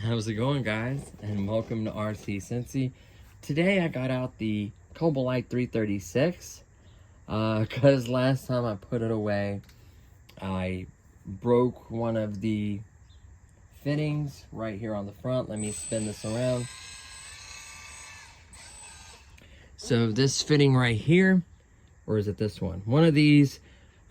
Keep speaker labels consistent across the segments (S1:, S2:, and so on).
S1: How's it going, guys? And welcome to RC Cincy. Today I got out the Kabolite 336 because last time I put it away I broke one of the fittings right here on the front. Let me spin this around. So this fitting right here, or is it this one? One of these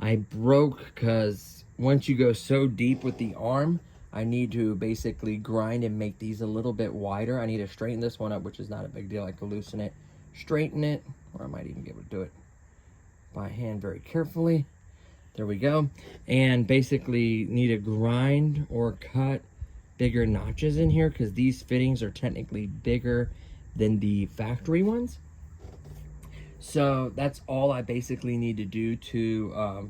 S1: I broke because once you go so deep with the arm, I need to basically grind and make these a little bit wider. I need to straighten this one up, which is not a big deal. I can loosen it, straighten it, or I might even be able to do it by hand very carefully. There we go. And basically need to grind or cut bigger notches in here because these fittings are technically bigger than the factory ones. So that's all I basically need to do to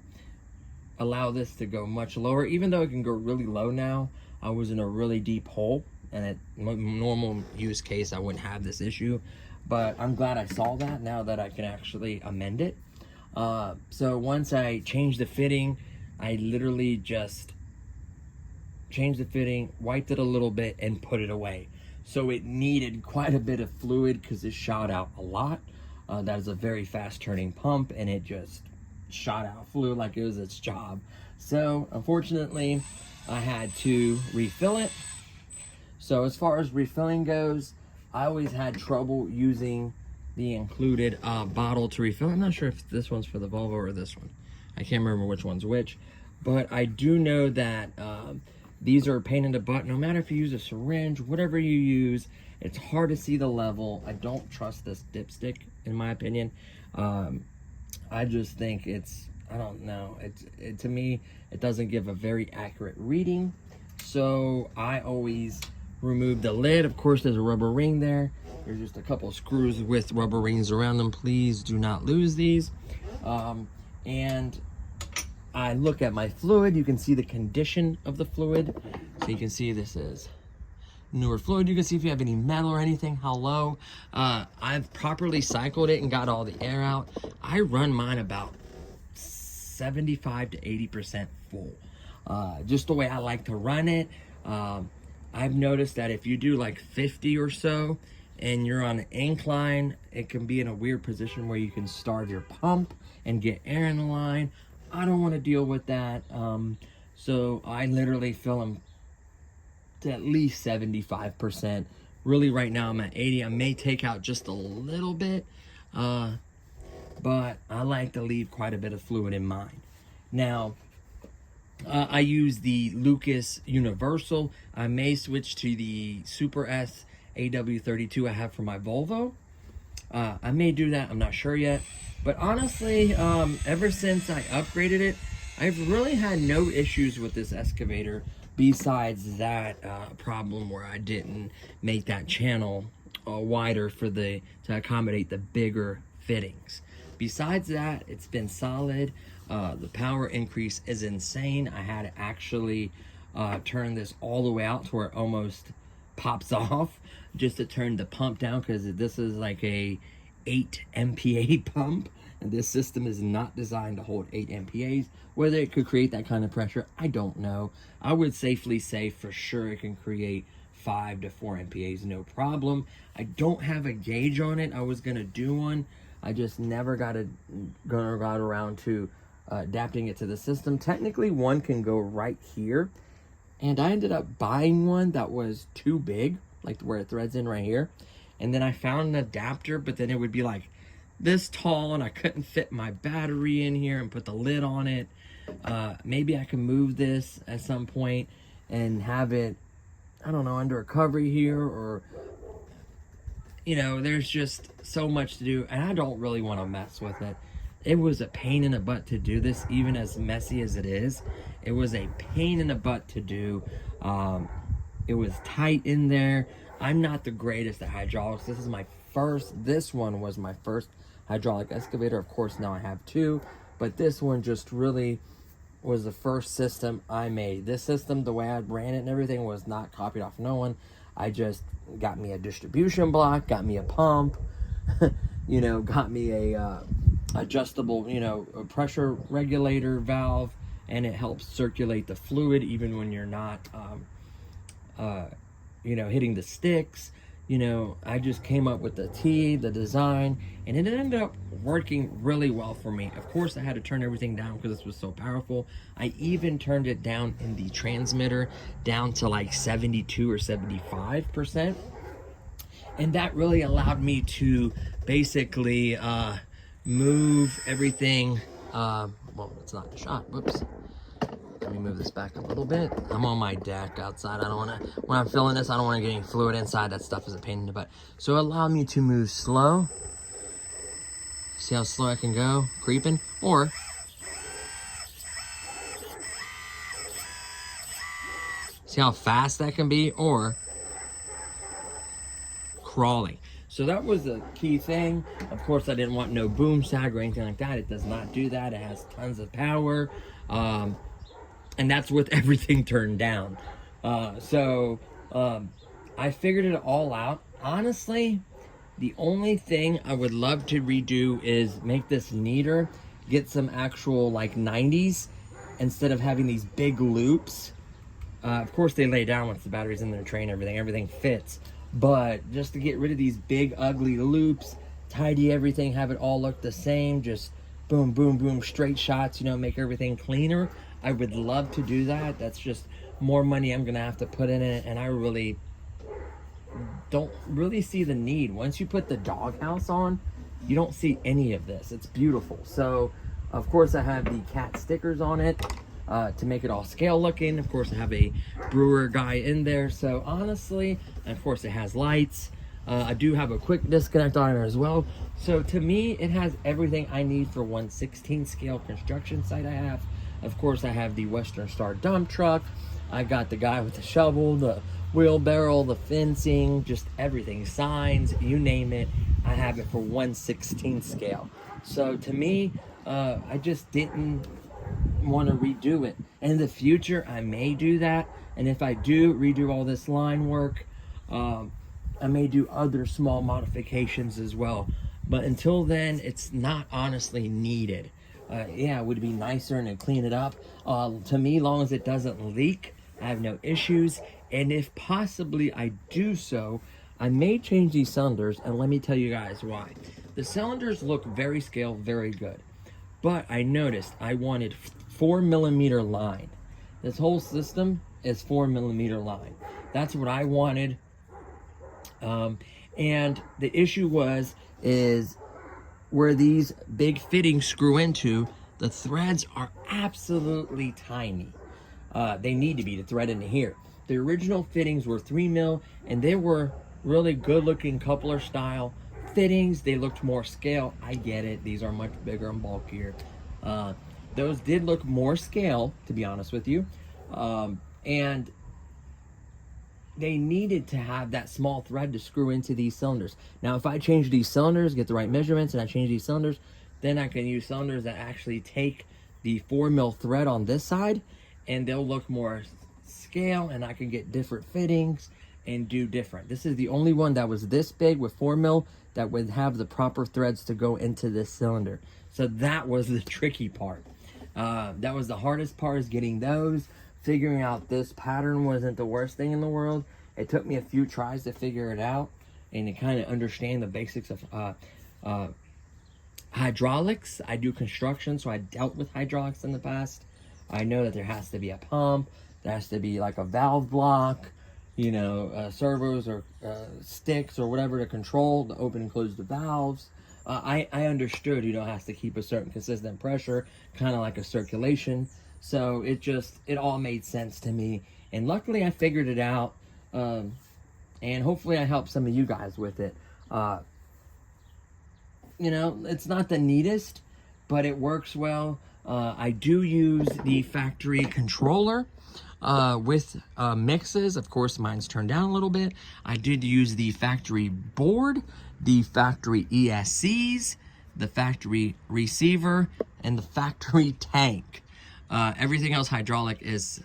S1: allow this to go much lower. Even though it can go really low now, I was in a really deep hole, and at normal use case I wouldn't have this issue, but I'm glad I saw that now that I can actually amend it. So once I changed the fitting, I literally just changed the fitting, wiped it a little bit, and put it away. So it needed quite a bit of fluid because it shot out a lot. That is a very fast turning pump, and it just shot out fluid like it was its job. So unfortunately I had to refill it. So as far as refilling goes, I always had trouble using the included bottle to refill. I'm not sure if this one's for the Volvo or this one. I can't remember which one's which, but I do know that these are a pain in the butt. No matter if you use a syringe, whatever you use, it's hard to see the level. I don't trust this dipstick, in my opinion. I just think I don't know, to me, it doesn't give a very accurate reading. So I always remove the lid. Of course, there's a rubber ring there. There's just a couple of screws with rubber rings around them. Please do not lose these. And I look at my fluid. You can see the condition of the fluid. So you can see this is newer fluid. You can see if you have any metal or anything, how low. I've properly cycled it and got all the air out. I run mine about 75 to 80% full. Just the way I like to run it. I've noticed that if you do like 50 or so and you're on an incline, it can be in a weird position where you can starve your pump and get air in the line. I don't want to deal with that. So I literally fill them to at least 75%. Really right now I'm at 80. I may take out just a little bit, but I like to leave quite a bit of fluid in mine. Now, I use the Lucas Universal. I may switch to the Super S AW32 I have for my Volvo. I may do that, I'm not sure yet. But honestly, ever since I upgraded it, I've really had no issues with this excavator besides that problem where I didn't make that channel wider to accommodate the bigger fittings. Besides that, it's been solid. The power increase is insane. I had to actually turn this all the way out to where it almost pops off just to turn the pump down, because this is like a 8 MPa pump, and this system is not designed to hold 8 MPAs. Whether it could create that kind of pressure, I don't know. I would safely say for sure it can create 5 to 4 MPAs, no problem. I don't have a gauge on it. I was gonna do one. I just never got around to adapting it to the system. Technically, one can go right here, and I ended up buying one that was too big, like where it threads in right here. And then I found an adapter, but then it would be like this tall, and I couldn't fit my battery in here and put the lid on it. Maybe I can move this at some point and have it, I don't know, under a cover here, or you know, there's just so much to do, and I don't really want to mess with it. It was a pain in the butt to do this, even as messy as it is. It was a pain in the butt to do. It was tight in there. I'm not the greatest at hydraulics. This one was my first hydraulic excavator. Of course, now I have two, but this one just really was the first system I made. This system, the way I ran it and everything, was not copied off no one. I just got me a distribution block, got me a pump, you know, got me a adjustable, you know, a pressure regulator valve, and it helps circulate the fluid even when you're not, you know, hitting the sticks. You know, I just came up with the design, and it ended up working really well for me. Of course, I had to turn everything down because this was so powerful. I even turned it down in the transmitter down to like 72 or 75%. And that really allowed me to basically move everything. Well, it's not shot. Whoops. Let me move this back a little bit. I'm on my deck outside. I don't want to, when I'm filling this, I don't want to get any fluid inside. That stuff is a pain in the butt. So it allowed me to move slow. See how slow I can go, creeping, or see how fast that can be, or crawling. So that was the key thing. Of course, I didn't want no boom sag or anything like that. It does not do that. It has tons of power. And that's with everything turned down. I figured it all out. Honestly, the only thing I would love to redo is make this neater, get some actual like 90s instead of having these big loops. Of course, they lay down once the battery's in their tray and everything fits. But just to get rid of these big ugly loops, tidy everything, have it all look the same, just boom, boom, boom, straight shots, you know, make everything cleaner. I would love to do that. That's just more money I'm gonna have to put in it, and I really don't really see the need. Once you put the doghouse on, you don't see any of this. It's beautiful. So of course I have the cat stickers on it to make it all scale looking. Of course I have a brewer guy in there. So honestly, and of course it has lights. I do have a quick disconnect on it as well. So to me, it has everything I need for 1/16 scale construction site I have. Of course, I have the Western Star dump truck. I got the guy with the shovel, the wheelbarrow, the fencing, just everything, signs, you name it. I have it for 1/16 scale. So to me, I just didn't want to redo it. In the future, I may do that. And if I do redo all this line work, I may do other small modifications as well. But until then, it's not honestly needed. Yeah, it would be nicer and clean it up. To me, long as it doesn't leak, I have no issues. And if possibly I do so, I may change these cylinders, and let me tell you guys why. The cylinders look very scale, very good. But I noticed I wanted 4mm line. This whole system is 4mm line. That's what I wanted. And the issue is where these big fittings screw into, the threads are absolutely tiny. They need to be to thread into here. The original fittings were 3mm, and they were really good looking coupler style fittings. They looked more scale. I get it. These are much bigger and bulkier. Those did look more scale, to be honest with you. And they needed to have that small thread to screw into these cylinders. Now, if I change these cylinders, get the right measurements, and I change these cylinders, then I can use cylinders that actually take the 4mm thread on this side, and they'll look more scale, and I can get different fittings and do different. This is the only one that was this big with 4mm that would have the proper threads to go into this cylinder. So that was the tricky part. That was the hardest part, is getting those. Figuring out this pattern wasn't the worst thing in the world. It took me a few tries to figure it out and to kind of understand the basics of hydraulics. I do construction, so I dealt with hydraulics in the past. I know that there has to be a pump, there has to be like a valve block, you know, servos or sticks or whatever to control, to open and close the valves. I understood, you know, it has to keep a certain consistent pressure, kind of like a circulation. So it all made sense to me. And luckily I figured it out. And hopefully I helped some of you guys with it. You know, it's not the neatest, but it works well. I do use the factory controller with mixes. Of course, mine's turned down a little bit. I did use the factory board, the factory ESCs, the factory receiver, and the factory tank. Everything else hydraulic is,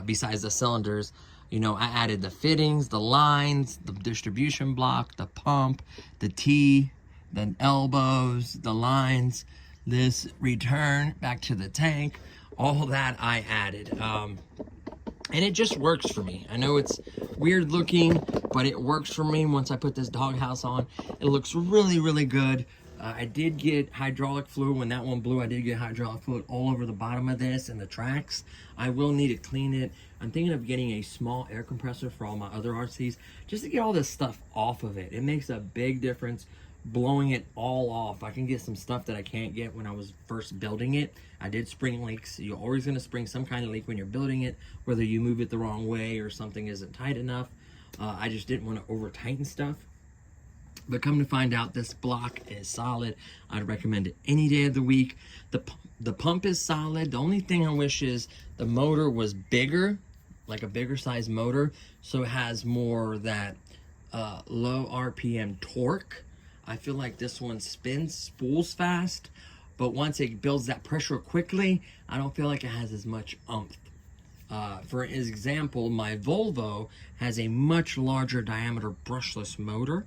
S1: besides the cylinders, you know, I added the fittings, the lines, the distribution block, the pump, the T, the elbows, the lines, this return back to the tank, all that I added. And it just works for me. I know it's weird looking, but it works for me. Once I put this doghouse on, it looks really, really good. I did get hydraulic fluid. When that one blew, I did get hydraulic fluid all over the bottom of this and the tracks. I will need to clean it. I'm thinking of getting a small air compressor for all my other RCs, just to get all this stuff off of it. It makes a big difference blowing it all off. I can get some stuff that I can't get when I was first building it. I did spring leaks. You're always going to spring some kind of leak when you're building it, whether you move it the wrong way or something isn't tight enough. I just didn't want to over tighten stuff. But come to find out, this block is solid. I'd recommend it any day of the week. The pump is solid. The only thing I wish is the motor was bigger, like a bigger size motor, so it has more that low RPM torque. I feel like this one spools fast, but once it builds that pressure quickly, I don't feel like it has as much oomph. For example, my Volvo has a much larger diameter brushless motor,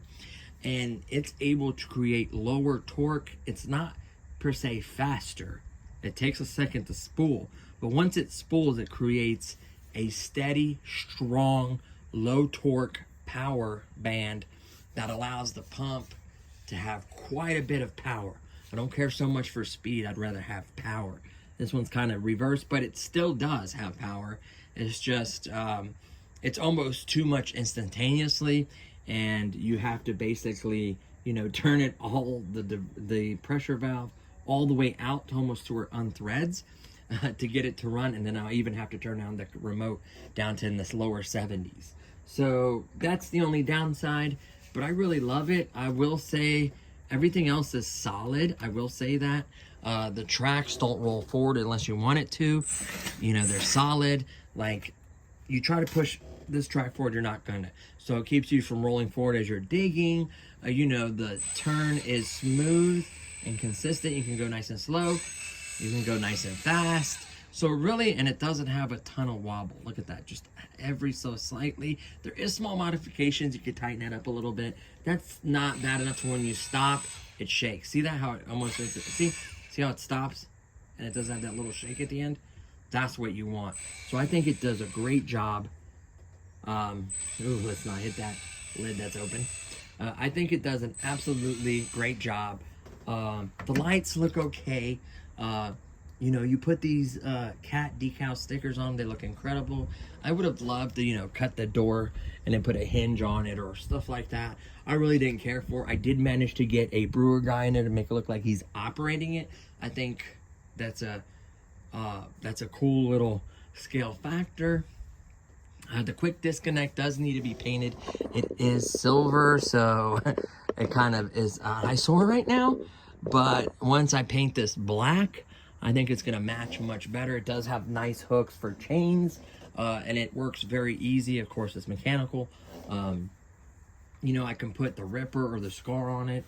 S1: and it's able to create lower torque. It's not per se faster. It takes a second to spool, but once it spools, it creates a steady, strong, low torque power band that allows the pump to have quite a bit of power. I don't care so much for speed. I'd rather have power. This one's kind of reversed, but it still does have power. It's just, it's almost too much instantaneously, and you have to basically, you know, turn it all, the pressure valve all the way out to almost to where it unthreads to get it to run, and then I'll even have to turn down the remote down to in this lower 70s. So that's the only downside, but I really love it. I will say everything else is solid. I will say that. The tracks don't roll forward unless you want it to. You know, they're solid. Like, you try to push this track forward, you're not gonna. So it keeps you from rolling forward as you're digging. You know, the turn is smooth and consistent. You can go nice and slow. You can go nice and fast. So really, and it doesn't have a ton of wobble. Look at that, just every so slightly. There is small modifications. You could tighten that up a little bit. That's not bad enough for when you stop, it shakes. See that, how it almost, see how it stops and it doesn't have that little shake at the end? That's what you want. So I think it does a great job. Ooh, let's not hit that lid that's open. I think it does an absolutely great job. The lights look okay. You know, you put these cat decal stickers on, they look incredible. I would have loved to, you know, cut the door and then put a hinge on it or stuff like that. I really didn't care for it. I did manage to get a brewer guy in there to make it look like he's operating it. I think that's a cool little scale factor. The quick disconnect does need to be painted. It is silver, so it kind of is an eyesore right now. But once I paint this black, I think it's gonna match much better. It does have nice hooks for chains, and it works very easy. Of course, it's mechanical. You know, I can put the ripper or the scar on it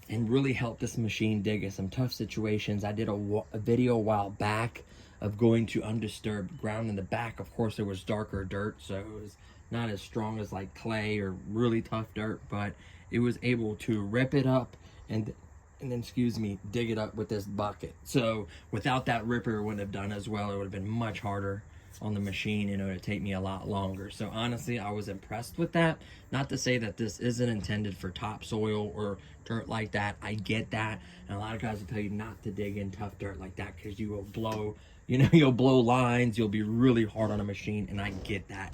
S1: and really help this machine dig in some tough situations. I did a video a while back of going to undisturbed ground in the back. Of course, there was darker dirt, so it was not as strong as like clay or really tough dirt, but it was able to rip it up and then, excuse me, dig it up with this bucket. So without that ripper, it wouldn't have done as well. It would have been much harder on the machine, and it would take me a lot longer. So honestly, I was impressed with that. Not to say that this isn't intended for topsoil or dirt like that. I get that. And a lot of guys will tell you not to dig in tough dirt like that because you will blow, you know, you'll blow lines. You'll be really hard on a machine, and I get that.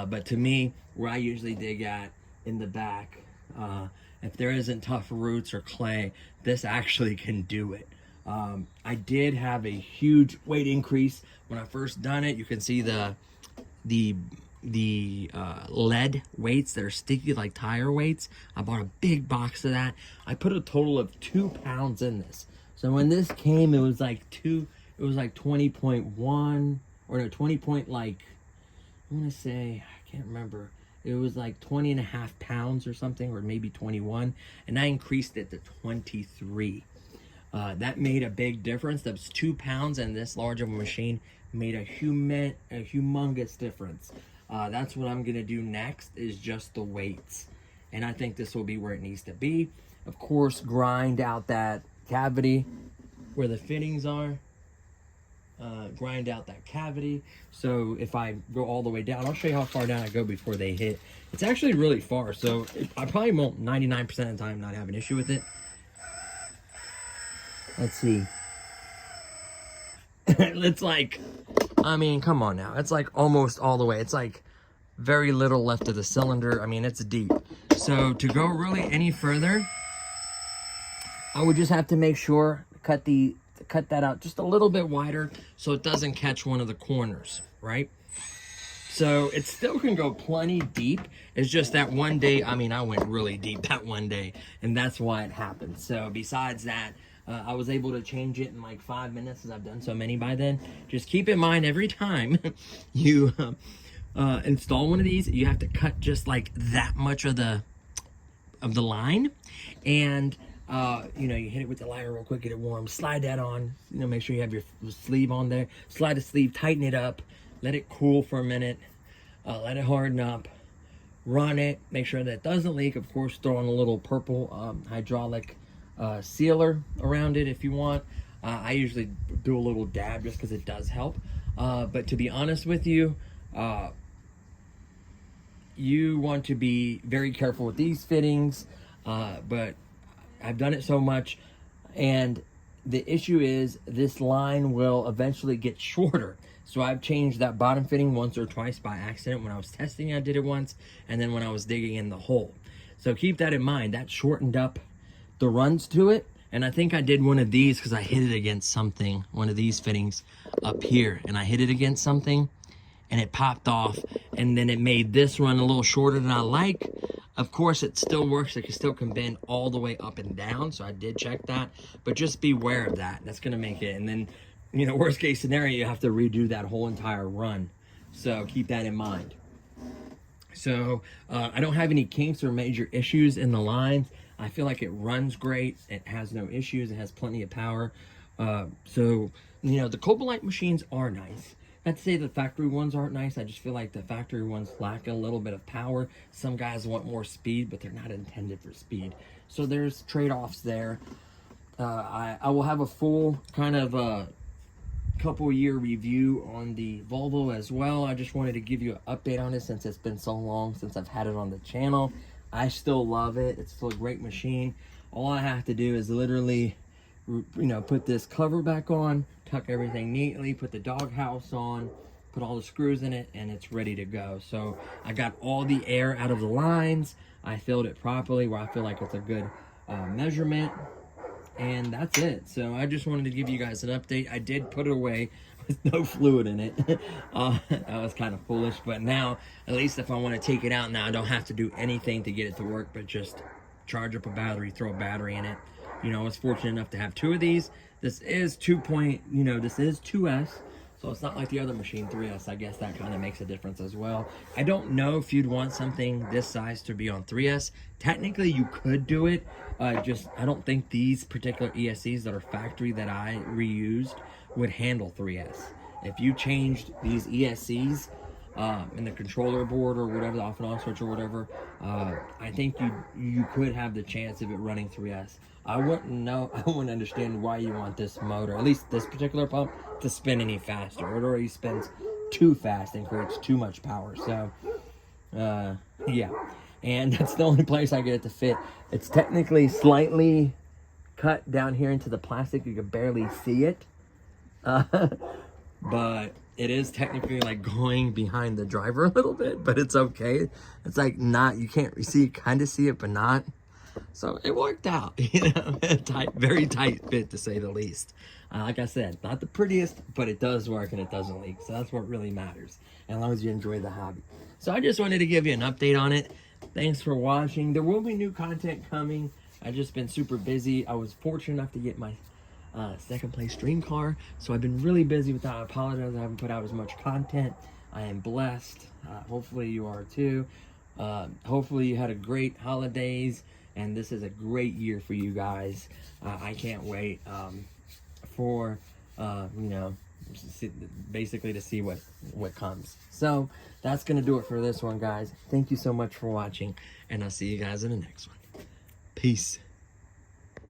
S1: But to me, where I usually dig at in the back, if there isn't tough roots or clay, this actually can do it. I did have a huge weight increase when I first done it. You can see the the lead weights that are sticky like tire weights. I bought a big box of that. I put a total of 2 pounds in this. So when this came, it was like 20.1 or no, 20 point, like, I want to say, I can't remember. It was like 20.5 pounds or something, or maybe 21. And I increased it to 23. That made a big difference. That was 2 pounds, and this large of a machine made a humongous difference. That's what I'm gonna do next, is just the weights. And I think this will be where it needs to be. Of course, grind out that cavity where the fittings are. Grind out that cavity. So if I go all the way down, I'll show you how far down I go before they hit. It's actually really far, so I probably won't 99% of the time not have an issue with it. Let's see. It's like, I mean, come on now. It's like almost all the way. It's like very little left of the cylinder. I mean, it's deep. So to go really any further, I would just have to make sure, cut that out just a little bit wider so it doesn't catch one of the corners, right? So it still can go plenty deep. It's just that one day, I mean, I went really deep that one day, and that's why it happened. So besides that, I was able to change it in like 5 minutes, as I've done so many by then. Just keep in mind, every time you install one of these, you have to cut just like that much of the line, and you know, you hit it with the lighter real quick, get it warm, slide that on, you know, make sure you have your sleeve on there, slide the sleeve, tighten it up, let it cool for a minute, let it harden up, run it, make sure that it doesn't leak. Of course, throw in a little purple hydraulic sealer around it if you want. I usually do a little dab just because it does help, but to be honest with you, you want to be very careful with these fittings, but I've done it so much, and the issue is this line will eventually get shorter. So I've changed that bottom fitting once or twice by accident. When I was testing, I did it once, and then when I was digging in the hole. So keep that in mind. That shortened up the runs to it, and I think I did one of these because I hit it against something, one of these fittings up here, and I hit it against something, and it popped off, and then it made this run a little shorter than I like. Of course, it still works. It still can bend all the way up and down, so I did check that, but just beware of that. That's gonna make it, and then, you know, worst case scenario, you have to redo that whole entire run. So keep that in mind. So I don't have any kinks or major issues in the lines. I feel like it runs great. It has no issues. It has plenty of power. So, you know, the Kabolite machines are nice. Not to say the factory ones aren't nice. I just feel like the factory ones lack a little bit of power. Some guys want more speed, but they're not intended for speed. So there's trade-offs there. I will have a full kind of couple year review on the Volvo as well. I just wanted to give you an update on it since it's been so long since I've had it on the channel. I still love it. It's still a great machine. All I have to do is literally, you know, put this cover back on, tuck everything neatly, put the doghouse on, put all the screws in it, and it's ready to go. So I got all the air out of the lines. I filled it properly where I feel like it's a good measurement, and that's it. So I just wanted to give you guys an update. I did put it away with no fluid in it. That was kind of foolish, but now at least if I want to take it out now, I don't have to do anything to get it to work but just charge up a battery, throw a battery in it. You know, I was fortunate enough to have 2 of these. This is this is 2S, so it's not like the other machine, 3S. I guess that kind of makes a difference as well. I don't know if you'd want something this size to be on 3S. Technically, you could do it. I don't think these particular ESCs that are factory that I reused would handle 3S. If you changed these ESCs in the controller board or whatever, the off and on switch or whatever, I think you could have the chance of it running 3S. I wouldn't understand why you want this motor, at least this particular pump, to spin any faster. It already spins too fast and creates too much power. So, yeah. And that's the only place I get it to fit. It's technically slightly cut down here into the plastic. You can barely see it. But it is technically like going behind the driver a little bit, but it's okay. It's like not, you can't see, kind of see it, but not. So it worked out, you know, very tight fit to say the least. Like I said, not the prettiest, but it does work and it doesn't leak. So that's what really matters, as long as you enjoy the hobby. So I just wanted to give you an update on it. Thanks for watching. There will be new content coming. I've just been super busy. I was fortunate enough to get my second place dream car, so I've been really busy with that. I apologize I haven't put out as much content. I am blessed. Hopefully you are too. Hopefully you had a great holidays, and this is a great year for you guys. I can't wait for you know, basically to see what comes. So that's gonna do it for this one, guys. Thank you so much for watching, and I'll see you guys in the next one. Peace.